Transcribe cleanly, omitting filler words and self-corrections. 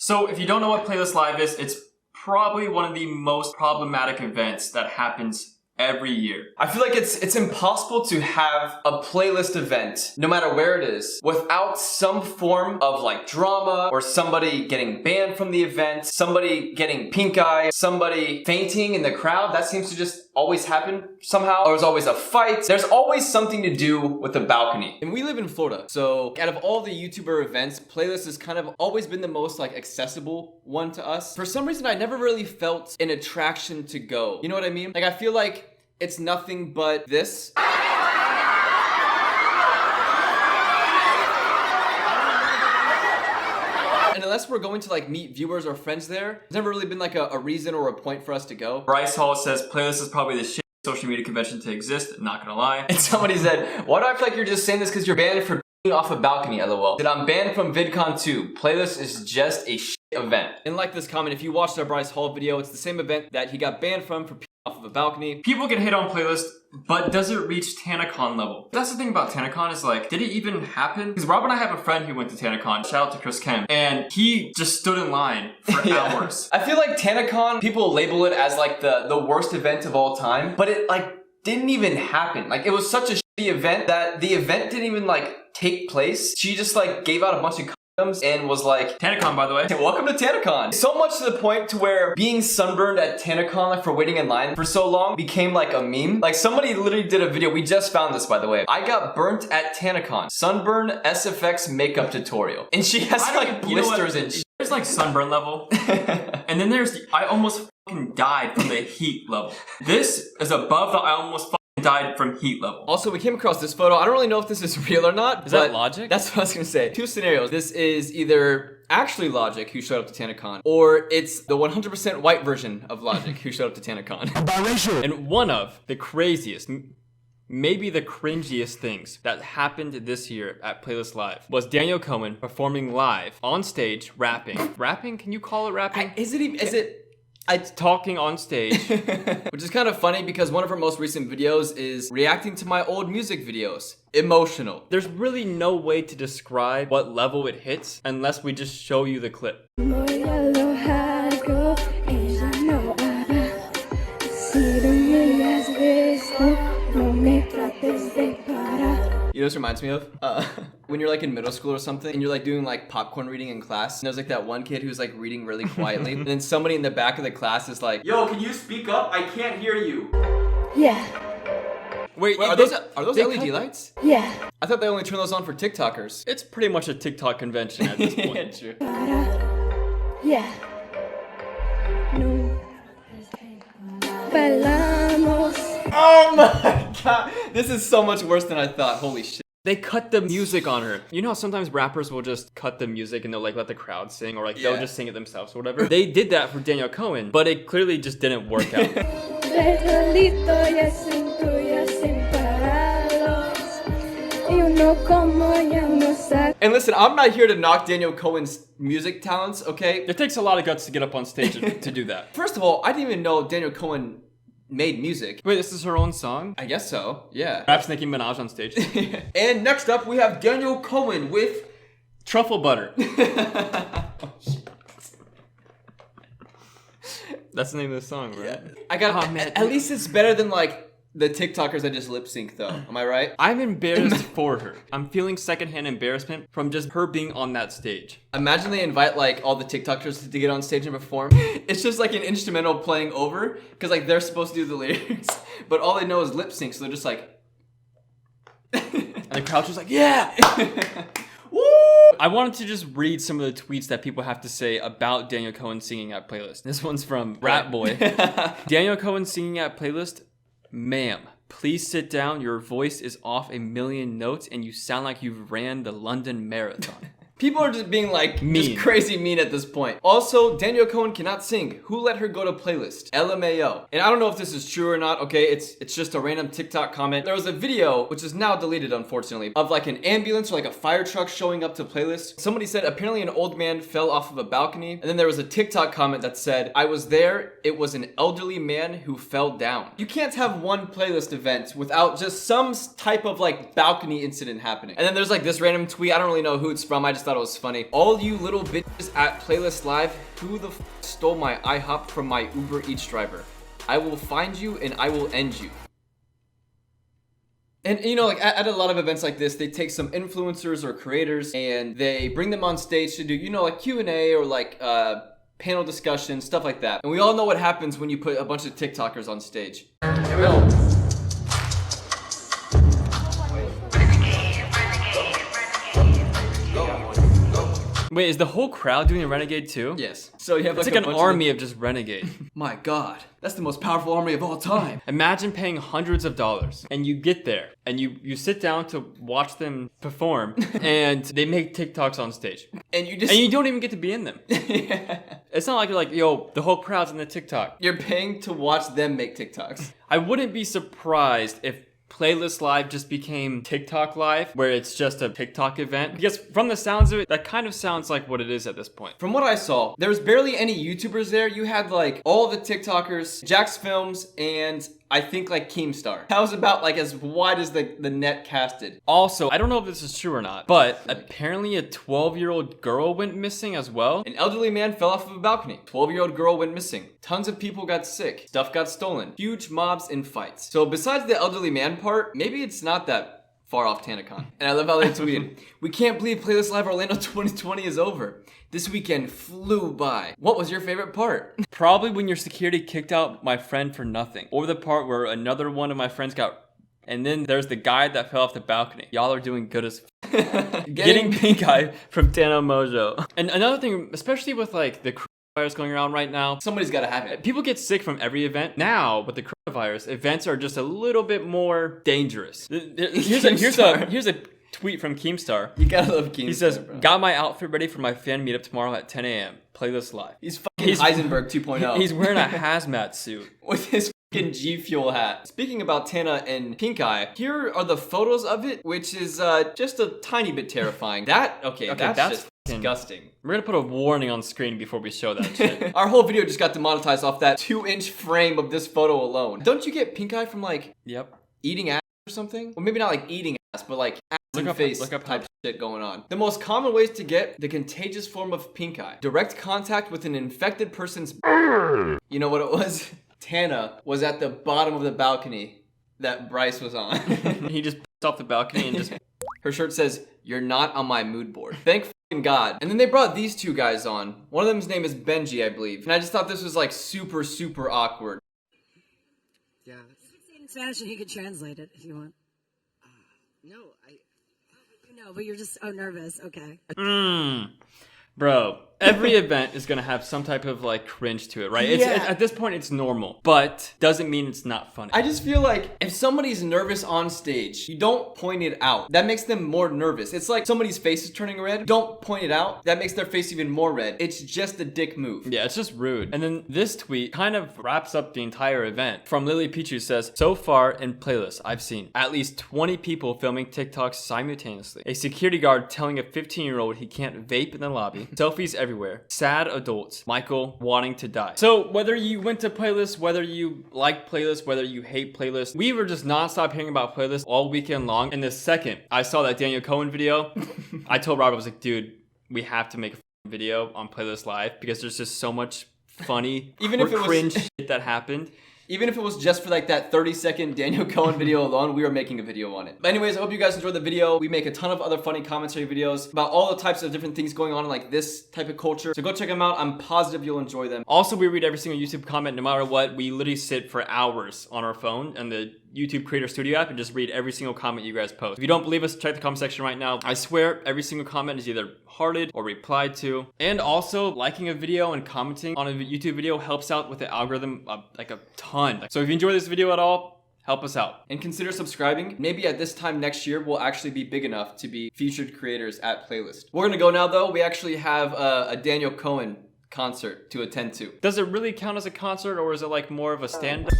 So if you don't know what Playlist Live is, it's probably one of the most problematic events that happens every year. I feel like it's impossible to have a playlist event, no matter where it is, without some form of like drama or somebody getting banned from the event, somebody getting pink eye, somebody fainting in the crowd. That seems to just always happen somehow. There's always a fight. There's always something to do with the balcony. And we live in Florida, so out of all the YouTuber events, playlist has kind of always been the most like accessible one to us. For some reason, I never really felt an attraction to go. You know what I mean? Like I feel like it's nothing but this. And unless we're going to like meet viewers or friends there, there's never really been like a reason or a point for us to go. Bryce Hall says Playlist is probably the shit social media convention to exist, not gonna lie. And somebody said, why do I feel like you're just saying this because you're banned for off a balcony, lol. That I'm banned from VidCon 2. Playlist is just a shit event. And like this comment, if you watched our Bryce Hall video, it's the same event that he got banned from for off of a balcony. People can hate on Playlist, but does it reach TanaCon level? That's the thing about TanaCon is like, did it even happen? Because Rob and I have a friend who went to TanaCon, shout out to Chris Kemp, and he just stood in line for hours. I feel like TanaCon, people label it as like the worst event of all time, but it like didn't even happen. Like it was such a shitty event that the event didn't even like take place. She just like gave out a bunch of condoms and was like, TanaCon, by the way. Welcome to TanaCon. So much to the point to where being sunburned at TanaCon, like for waiting in line for so long, became like a meme. Like somebody literally did a video. We just found this, by the way. I got burnt at TanaCon. Sunburn SFX makeup tutorial. And she has like blisters and shit. There's like sunburn level. And then there's the I almost fucking died from the heat level. This is above the I almost died from heat level. Also, we came across this photo. I don't really know if this is real or not. Is that Logic? That's what I was gonna say. Two scenarios. This is either actually Logic, who showed up to TanaCon, or it's the 100% white version of Logic, who showed up to TanaCon. Biracial. And one of the craziest, maybe the cringiest things that happened this year at Playlist Live was Daniel Cohen performing live on stage, rapping. Rapping? Can you call it rapping? Talking on stage. Which is kind of funny because one of her most recent videos is reacting to my old music videos. Emotional. There's really no way to describe what level it hits unless we just show you the clip. You know what this reminds me of? When you're like in middle school or something and you're like doing like popcorn reading in class, and there's like that one kid who's like reading really quietly and then somebody in the back of the class is like, yo, can you speak up? I can't hear you. Yeah. Wait, are those LED lights? Yeah. I thought they only turn those on for TikTokers. It's pretty much a TikTok convention at this point. Yeah, true. Yeah. No. Bailamos. Oh my god! This is so much worse than I thought. Holy shit. They cut the music on her. You know how sometimes rappers will just cut the music and they'll like let the crowd sing, or like they'll just sing it themselves or whatever. They did that for Daniel Cohen, but it clearly just didn't work out. And listen, I'm not here to knock Daniel Cohen's music talents, okay? It takes a lot of guts to get up on stage to do that. First of all, I didn't even know Daniel Cohen made music. Wait, this is her own song? I guess so, yeah. Raps Nicki Minaj on stage. And next up, we have Daniel Cohen with Truffle Butter. That's the name of the song, right? Yeah. I got at least it's better than like the TikTokers that just lip sync though. Am I right? I'm embarrassed for her. I'm feeling secondhand embarrassment from just her being on that stage. Imagine they invite like all the TikTokers to get on stage and perform. It's just like an instrumental playing over because like they're supposed to do the lyrics, but all they know is lip sync, so they're just like and the crowd's just like, yeah! Woo! I wanted to just read some of the tweets that people have to say about Daniel Cohen singing at Playlist. This one's from Rat Boy. Daniel Cohen singing at Playlist. Ma'am, please sit down. Your voice is off a million notes and you sound like you've ran the London Marathon. People are just being like mean. Just crazy mean at this point. Also, Daniel Cohen cannot sing. Who let her go to Playlist? LMAO. And I don't know if this is true or not, okay? It's just a random TikTok comment. There was a video, which is now deleted unfortunately, of like an ambulance or like a fire truck showing up to Playlist. Somebody said apparently an old man fell off of a balcony. And then there was a TikTok comment that said, I was there, it was an elderly man who fell down. You can't have one Playlist event without just some type of like balcony incident happening. And then there's like this random tweet, I don't really know who it's from, I just thought it was funny. All you little bitches at Playlist Live, who the stole my IHOP from my Uber Eats driver? I will find you and I will end you. And you know, like at a lot of events like this, they take some influencers or creators and they bring them on stage to do, you know, like Q&A or like panel discussion, stuff like that. And we all know what happens when you put a bunch of TikTokers on stage. Here we go. Wait, is the whole crowd doing a renegade too? Yes. So you have It's like an army of just renegade. My God, that's the most powerful army of all time. Imagine paying hundreds of dollars and you get there and you sit down to watch them perform and they make TikToks on stage. And you don't even get to be in them. Yeah. It's not like you're like, yo, the whole crowd's in the TikTok. You're paying to watch them make TikToks. I wouldn't be surprised if Playlist Live just became TikTok Live, where it's just a TikTok event. Because from the sounds of it, that kind of sounds like what it is at this point. From what I saw, there was barely any YouTubers there. You had like all the TikTokers, Jack's Films, and I think like Keemstar. That was about like as wide as the net casted. Also, I don't know if this is true or not, but apparently a 12-year-old girl went missing as well. An elderly man fell off of a balcony. 12-year-old girl went missing. Tons of people got sick. Stuff got stolen. Huge mobs and fights. So besides the elderly man part, maybe it's not that far off TanaCon. And I love how they tweeted, "We can't believe Playlist Live Orlando 2020 is over. This weekend flew by. What was your favorite part?" Probably when your security kicked out my friend for nothing. Or the part where another one of my friends got... And then there's the guy that fell off the balcony. Y'all are doing good as... Getting pink eye from Tano Mojo. And another thing, especially with like the coronavirus going around right now, Somebody's gotta have it. people get sick from every event. Now, with the coronavirus, events are just a little bit more dangerous. Here's a tweet from Keemstar. You gotta love Keemstar. He says, bro. "Got my outfit ready for my fan meetup tomorrow at 10 a.m. Playlist Live." He's fucking Heisenberg 2.0. He's wearing a hazmat suit. With his fucking G Fuel hat. Speaking about Tana and Pink Eye, here are the photos of it, which is just a tiny bit terrifying. That's just disgusting. We're gonna put a warning on screen before we show that shit. Our whole video just got demonetized off that 2-inch frame of this photo alone. Don't you get pink eye from like Yep. eating ass or something? Well, maybe not like eating ass, but like ass and face type shit going on. The most common ways to get the contagious form of pink eye: direct contact with an infected person's. You know what it was? Tana was at the bottom of the balcony that Bryce was on. He just pissed off the balcony and just... Her shirt says, "You're not on my mood board." Thank fucking God. And then they brought these two guys on. One of them's name is Benji, I believe. And I just thought this was like super, super awkward. Yeah. You can say it in Spanish and he could translate it if you want. No, you know, but you're just nervous. Okay. Bro, every event is gonna have some type of like cringe to it, right? It's at this point it's normal, but doesn't mean it's not funny. I just feel like if somebody's nervous on stage, you don't point it out. That makes them more nervous. It's like somebody's face is turning red. Don't point it out. That makes their face even more red. It's just a dick move. Yeah, it's just rude. And then this tweet kind of wraps up the entire event. From Lily Pichu says, "So far in Playlist, I've seen at least 20 people filming TikToks simultaneously. A security guard telling a 15-year-old he can't vape in the lobby. Selfies everywhere. Sad adults. Michael wanting to die." So whether you went to Playlist, whether you like Playlist, whether you hate Playlist, we were just nonstop hearing about Playlist all weekend long. And the second I saw that Daniel Cohen video, I told Robert, I was like, dude, we have to make a video on Playlist Live because there's just so much funny, Even if it was- cringe shit that happened. Even if it was just for like that 30-second Daniel Cohen video alone, we were making a video on it. But anyways, I hope you guys enjoyed the video. We make a ton of other funny commentary videos about all the types of different things going on in like this type of culture. So go check them out. I'm positive you'll enjoy them. Also, we read every single YouTube comment no matter what. We literally sit for hours on our phone and the YouTube Creator Studio app and just read every single comment you guys post. If you don't believe us, check the comment section right now. I swear every single comment is either hearted or replied to. And also, liking a video and commenting on a YouTube video helps out with the algorithm like a ton. So if you enjoy this video at all, help us out. And consider subscribing. Maybe at this time next year, we'll actually be big enough to be featured creators at Playlist. We're gonna go now though. We actually have a Daniel Cohen concert to attend to. Does it really count as a concert or is it like more of a stand-up?